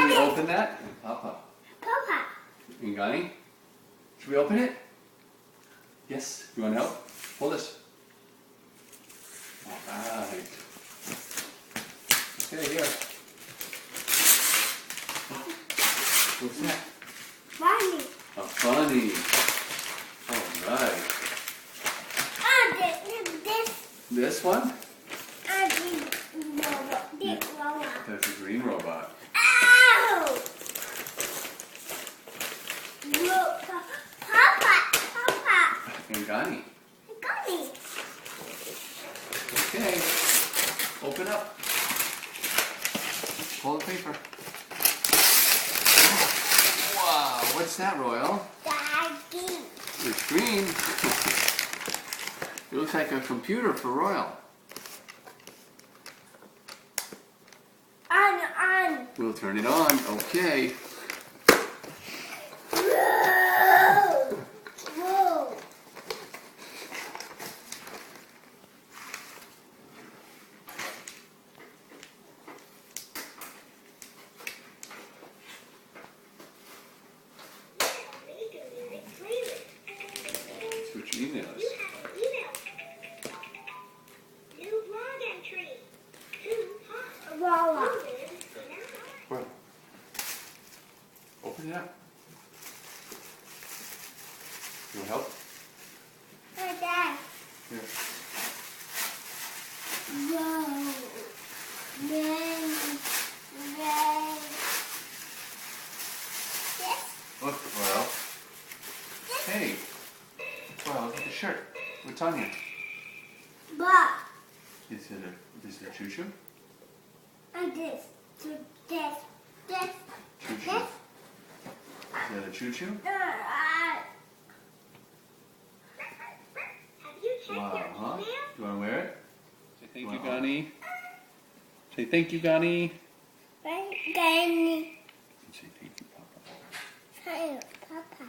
we open that? Papa. Papa. And Gani? Should we open it? Yes. You want to help? Hold this. Alright. Okay, here. What's that? Bunny. A bunny. Alright. This one? This robot. That's a green robot. Ow! Look, Papa. And Gani. Gummy. Okay. Open up. Pull the paper. Wow, what's that, Royal? Daddy. It's green. It looks like a computer for Royal. On. We'll turn it on. Okay. Whoa. Whoa. Let's see what your email is. Wawa. Well, open it up. You want help? Dad. Here. Whoa. Yes. Look, Royal. Hey. Royal, look at the shirt. What's on here? But. Is it a choo-choo? And this. This. Choo-choo. Is that a choo-choo? Wow, huh? You want to wear it? Say thank you, Gani. Say thank you, Gani. Gani. Say thank you, Papa. Thank you, Papa.